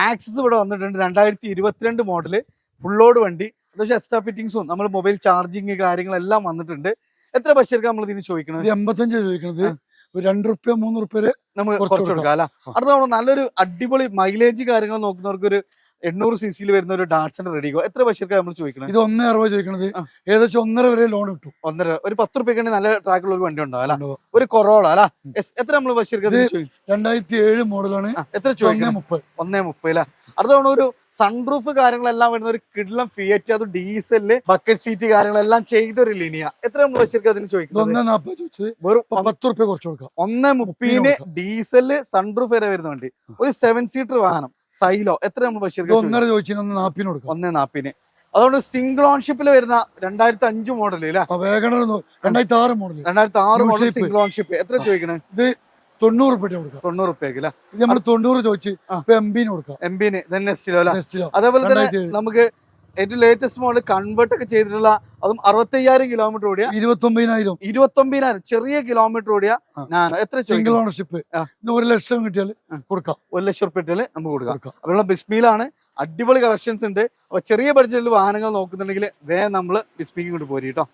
Access ഇവിടെ വന്നിട്ടുണ്ട് 2022 model full load വണ്ടി. അത്യാവശ്യം എക്സ്ട്രാ ഫിറ്റിംഗ്സും നമ്മൾ മൊബൈൽ ചാർജിങ് കാര്യങ്ങളെല്ലാം വന്നിട്ടുണ്ട്. എത്ര ബഷീർക്ക് നമ്മൾ ഇതിന് ചോദിക്കുന്നത്? 85 ചോദിക്കുന്നത്. ₹2 ₹3 നമുക്ക് കുറച്ച് കൊടുക്കാം അല്ല. അടുത്ത നമ്മൾ നല്ലൊരു അടിപൊളി മൈലേജ് കാര്യങ്ങൾ നോക്കുന്നവർക്ക് ഒരു 800cc വരുന്ന ഒരു ഡാറ്റ്സന്റെ റെഡിഗോ. എത്ര ബഷീർക്ക് നമ്മൾ ചോദിക്കുന്നത്? ഇത് 1.60 ചോദിക്കുന്നത്. ഏകദേശം 1.5 വരെ ലോൺ കിട്ടും. 1.5 ഒരു 10 രൂപയ്ക്ക് നല്ല ട്രാക്കുള്ള ഒരു വണ്ടി ഉണ്ടാവും അല്ല. ഒരു കൊറോള അല്ല. എത്ര നമ്മൾ ബഷീർക്ക് 2007 മോഡലാണ്. എത്ര ചോദിക്കുന്നത്? 1.30 അല്ല. അടുത്ത ഒരു സൺറൂഫ് കാര്യങ്ങളെല്ലാം വരുന്ന ഒരു കിഡ്ലം ഫിയറ്റ്, അത് ഡീസലില് ബക്കറ്റ് സീറ്റ് കാര്യങ്ങളെല്ലാം ചെയ്തൊരു ലിനിയ. എത്ര നമ്മൾ ബഷീർക്ക് അതിന് ചോദിക്കുന്നത്? 1.40 ചോദിച്ചത്. വെറും ₹10 കുറച്ച് കൊടുക്കാം. 1.30 ഡീസല് സൺറൂഫ് വരെ വരുന്ന വണ്ടി. ഒരു 7 സീറ്റർ വാഹനം സൈലോ. എത്ര നമ്മൾ ബഷീർക്ക്? 1.5 ചോദിച്ചു. 1.40 കൊടുക്കാം. 1.40. അതുകൊണ്ട് സിംഗിൾ ഓൺഷിപ്പിൽ വരുന്ന 2005 മോഡൽ അല്ലേ? 2006 മോഡൽ. 2006 model single ownership. എത്ര ചോദിക്കണേ? ഇത് ₹90 കൊടുക്കാം. 90 രൂപയ്ക്ക് അല്ലേ? ഇത് നമ്മൾ 90 ചോദിച്ചു. എംബിന് കൊടുക്കാം. എംബിന് തന്നെ അതേപോലെ തന്നെ നമുക്ക് ഏറ്റവും ലേറ്റസ്റ്റ് മോഡൽ കൺവേർട്ട് ഒക്കെ ചെയ്തിട്ടുള്ള, അതും 65,000 കിലോമീറ്റർ ഓടിയ 29,000 ചെറിയ കിലോമീറ്റർ ഓടിയ നാനോ. എത്ര സിംഗിൾ ഓണർഷിപ്പ്. 1,00,000 കിട്ടിയാൽ കൊടുക്കാം. 1,00,000 രൂപ കിട്ടിയാൽ നമുക്ക് കൊടുക്കാം. അപ്പോൾ ബിസ്മിയിലാണ് അടിപൊളി കളക്ഷൻസ് ഉണ്ട്. അപ്പൊ ചെറിയ ബഡ്ജറ്റിൽ വാഹനങ്ങൾ നോക്കുന്നുണ്ടെങ്കിൽ വേഗം നമ്മൾ ബിസ്മിക്ക് കൊണ്ട് പോരി കേട്ടോ.